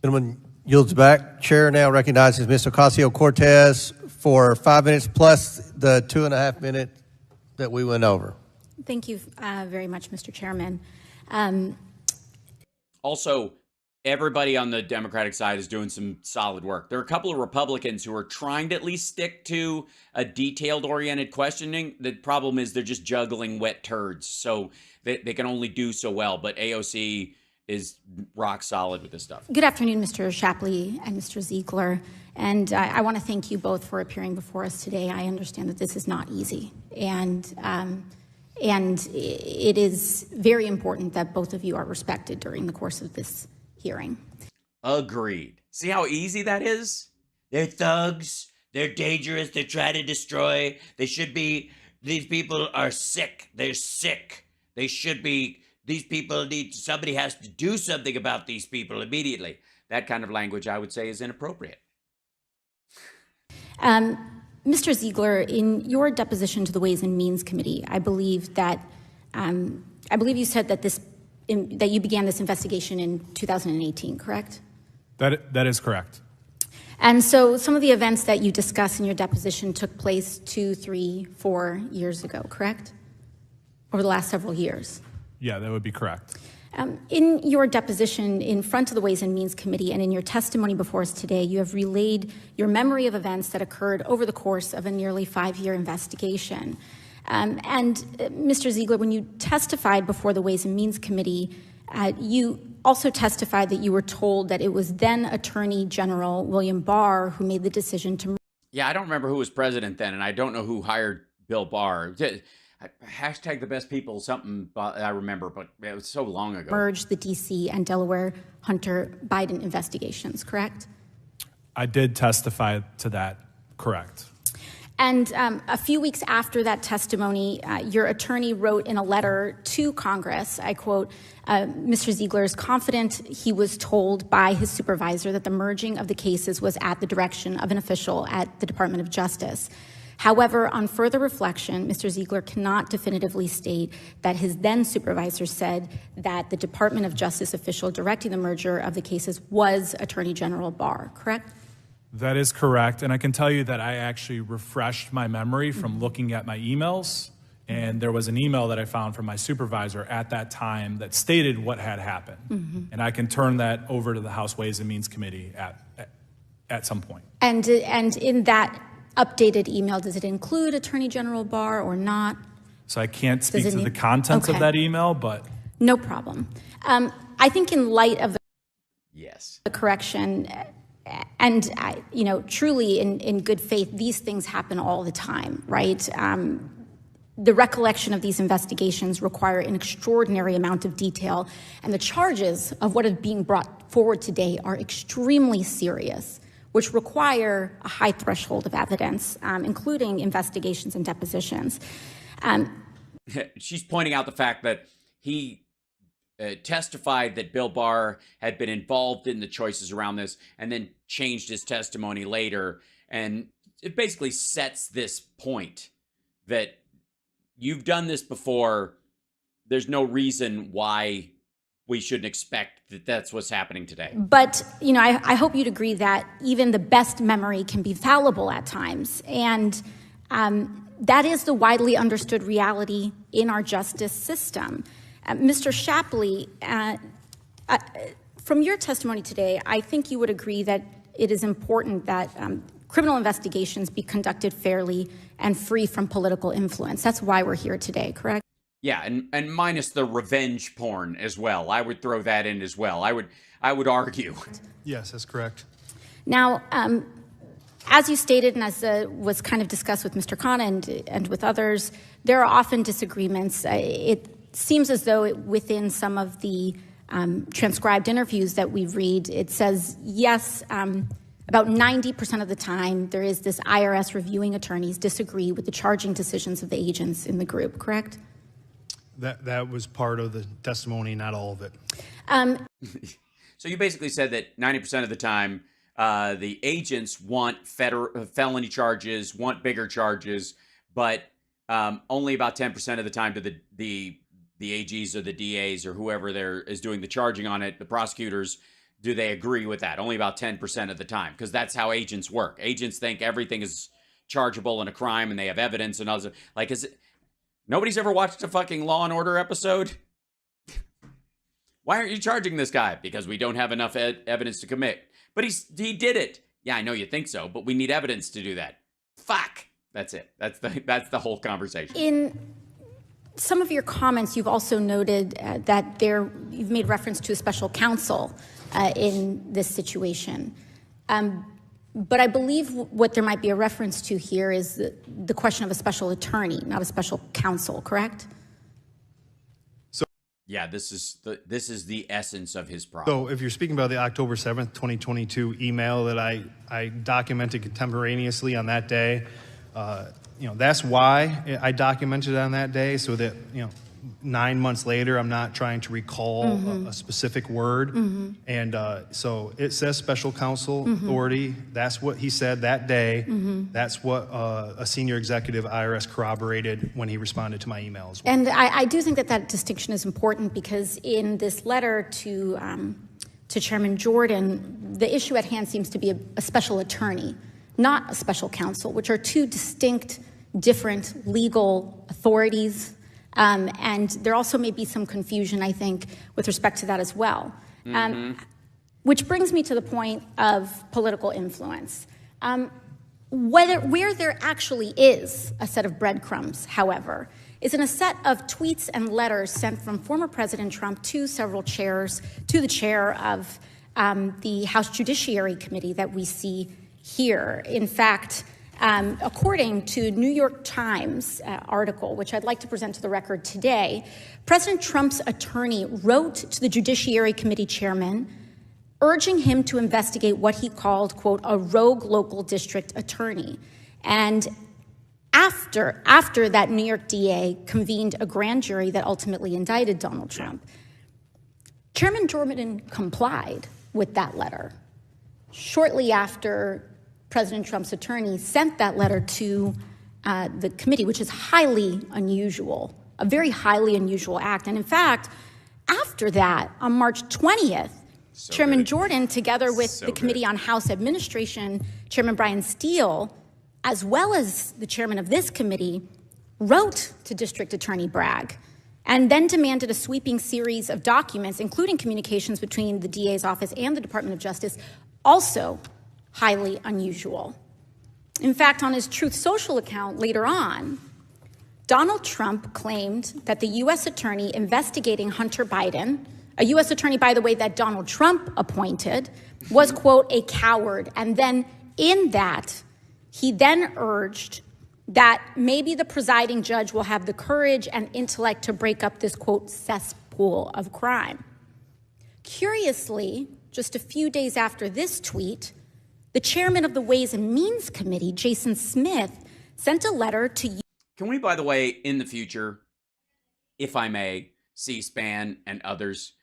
Gentleman yields back. Chair now recognizes Ms. Ocasio Cortez for 5 minutes plus the 2.5 minutes that we went over. Thank you very much, Mr. Chairman. Also, everybody on the Democratic side is doing some solid work. There are a couple of Republicans who are trying to at least stick to a detailed-oriented questioning. The problem is they're just juggling wet turds, so they can only do so well. But AOC is rock solid with this stuff. Good afternoon, Mr. Shapley and Mr. Ziegler. And I want to thank you both for appearing before us today. I understand that this is not easy. And it is very important that both of you are respected during the course of this hearing. Agreed. See how easy that is? They're thugs. They're dangerous. They're trying to destroy. They should be. These people are sick. They're sick. They should be. These people need. Somebody has to do something about these people immediately. That kind of language, I would say, is inappropriate. Mr. Ziegler, in your deposition to the Ways and Means Committee, I believe you said that that you began this investigation in 2018, correct? That is correct. And so some of the events that you discuss in your deposition took place 2, 3, 4 years ago, correct? Over the last several years. Yeah, that would be correct. In your deposition in front of the Ways and Means Committee and in your testimony before us today, you have relayed your memory of events that occurred over the course of a nearly 5-year investigation. And Mr. Ziegler, when you testified before the Ways and Means Committee, you also testified that you were told that it was then Attorney General William Barr who made the decision to... Yeah, I don't remember who was president then, and I don't know who hired Bill Barr. Hashtag the best people, something I remember, but it was so long ago. Merge the D.C. and Delaware Hunter Biden investigations, correct? I did testify to that, correct. And a few weeks after that testimony, your attorney wrote in a letter to Congress, I quote, Mr. Ziegler is confident he was told by his supervisor that the merging of the cases was at the direction of an official at the Department of Justice. However, on further reflection, Mr. Ziegler cannot definitively state that his then supervisor said that the Department of Justice official directing the merger of the cases was Attorney General Barr, correct? That is correct. And I can tell you that I actually refreshed my memory from looking at my emails. And there was an email that I found from my supervisor at that time that stated what had happened. And I can turn that over to the House Ways and Means Committee at some point. And in that updated email, does it include Attorney General Barr or not? So I can't speak to the contents of that email, but... No problem. I think in light of the correction, and truly in good faith, these things happen all the time, right? The recollection of these investigations require an extraordinary amount of detail, and the charges of what is being brought forward today are extremely serious, which require a high threshold of evidence, including investigations and depositions. She's pointing out the fact that he testified that Bill Barr had been involved in the choices around this and then changed his testimony later. And it basically sets this point that you've done this before. There's no reason why we shouldn't expect that that's what's happening today. But, I hope you'd agree that even the best memory can be fallible at times. And that is the widely understood reality in our justice system. Mr. Shapley, from your testimony today, I think you would agree that it is important that criminal investigations be conducted fairly and free from political influence. That's why we're here today, correct? Yeah, and minus the revenge porn as well. I would throw that in as well. I would argue. Yes, that's correct. Now, as you stated, and as was kind of discussed with Mr. Khan and with others, there are often disagreements. It seems as though within some of the transcribed interviews that we read, it says, yes, about 90% of the time, there is this IRS reviewing attorneys disagree with the charging decisions of the agents in the group, correct? That was part of the testimony, not all of it. So you basically said that 90% of the time, the agents want felony charges, want bigger charges, but only about 10% of the time do the AGs or the DAs or whoever there is doing the charging on it, the prosecutors, do they agree with that. Only about 10% of the time, because that's how agents work. Agents think everything is chargeable in a crime and they have evidence and others. Like, nobody's ever watched a fucking Law and Order episode? Why aren't you charging this guy? Because we don't have enough evidence to commit. But he did it. Yeah, I know you think so, but we need evidence to do that. Fuck. That's it. That's the whole conversation. In some of your comments, you've also noted that you've made reference to a special counsel in this situation. But I believe what there might be a reference to here is the question of a special attorney, not a special counsel, correct? Yeah, this is the essence of his problem. So if you're speaking about the October 7th, 2022 email that I documented contemporaneously on that day, that's why I documented it on that day, so that, 9 months later, I'm not trying to recall a specific word. And so it says special counsel authority. That's what he said that day. That's what a senior executive IRS corroborated when he responded to my email as well. And I do think that distinction is important, because in this letter to Chairman Jordan, the issue at hand seems to be a special attorney, not a special counsel, which are two distinct, different legal authorities. And there also may be some confusion, I think, with respect to that as well. Which brings me to the point of political influence. Where there actually is a set of breadcrumbs, however, is in a set of tweets and letters sent from former President Trump to several chairs, to the chair of the House Judiciary Committee that we see here. In fact, according to New York Times article, which I'd like to present to the record today, President Trump's attorney wrote to the Judiciary Committee chairman, urging him to investigate what he called, quote, a rogue local district attorney. And after that New York DA convened a grand jury that ultimately indicted Donald Trump, Chairman Jordan complied with that letter. Shortly after President Trump's attorney sent that letter to the committee, which is highly unusual, a very highly unusual act. And in fact, after that, on March 20th, Chairman Jordan, together with the Committee on House Administration, Chairman Brian Steele, as well as the chairman of this committee, wrote to District Attorney Bragg and then demanded a sweeping series of documents, including communications between the DA's office and the Department of Justice, also highly unusual. In fact, on his Truth Social account later on, Donald Trump claimed that the U.S. attorney investigating Hunter Biden, a U.S. attorney, by the way, that Donald Trump appointed, was, quote, a coward. And then in that, he then urged that maybe the presiding judge will have the courage and intellect to break up this, quote, cesspool of crime. Curiously, just a few days after this tweet, the chairman of the Ways and Means Committee, Jason Smith, sent a letter to... Can we, by the way, in the future, if I may, C-SPAN and others,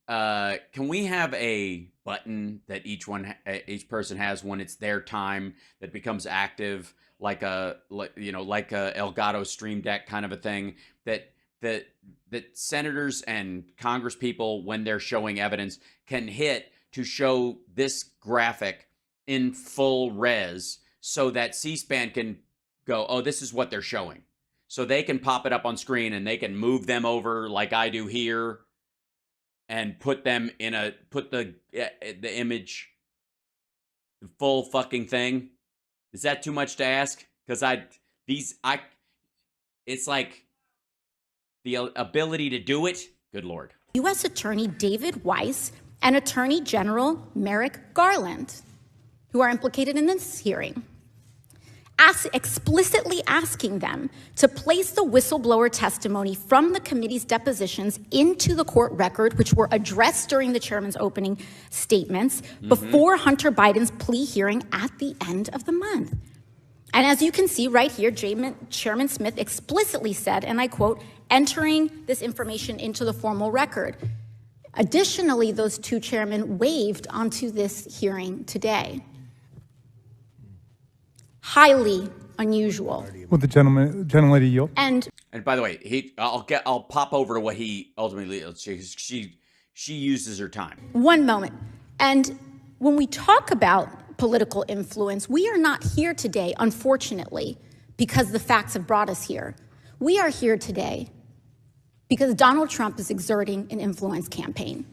can we have a button that each person has when it's their time that becomes active, like a Elgato Stream Deck kind of a thing, that senators and Congress people, when they're showing evidence, can hit to show this graphic in full res, so that C-SPAN can go, oh, this is what they're showing. So they can pop it up on screen and they can move them over like I do here and put them in the image, the full fucking thing. Is that too much to ask? Because it's like the ability to do it. Good Lord. U.S. Attorney David Weiss and Attorney General Merrick Garland, who are implicated in this hearing, explicitly asking them to place the whistleblower testimony from the committee's depositions into the court record, which were addressed during the chairman's opening statements before Hunter Biden's plea hearing at the end of the month. And as you can see right here, Chairman Smith explicitly said, and I quote, entering this information into the formal record. Additionally, those two chairmen waived onto this hearing today. Highly unusual. Will the gentlelady yield? And by the way, I'll pop over to what he ultimately, she uses her time. One moment. And when we talk about political influence, we are not here today, unfortunately, because the facts have brought us here. We are here today because Donald Trump is exerting an influence campaign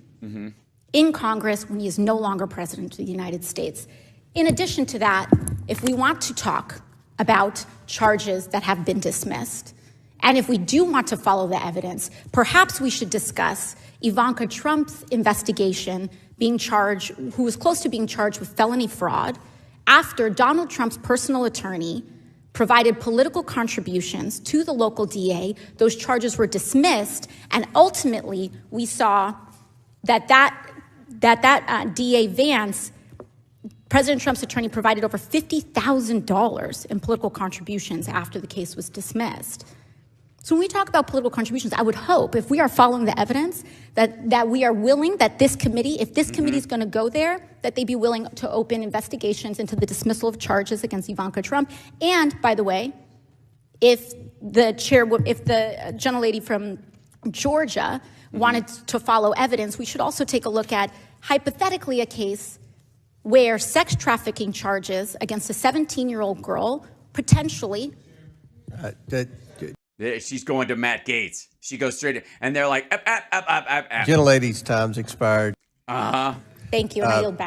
in Congress when he is no longer president of the United States. In addition to that, if we want to talk about charges that have been dismissed, and if we do want to follow the evidence, perhaps we should discuss Ivanka Trump's investigation who was close to being charged with felony fraud after Donald Trump's personal attorney provided political contributions to the local DA. Those charges were dismissed, and ultimately we saw that DA Vance, President Trump's attorney, provided over $50,000 in political contributions after the case was dismissed. So when we talk about political contributions, I would hope, if we are following the evidence, that we are willing, that this committee, if this committee is going to go there, that they be willing to open investigations into the dismissal of charges against Ivanka Trump. And, by the way, if the gentlelady from Georgia wanted to follow evidence, we should also take a look at, hypothetically, a case where sex trafficking charges against a 17-year-old girl potentially... She's going to Matt Gaetz. She goes straight to, and they're like, Gentlelady's time's expired. Uh-huh. Thank you, and I yield back.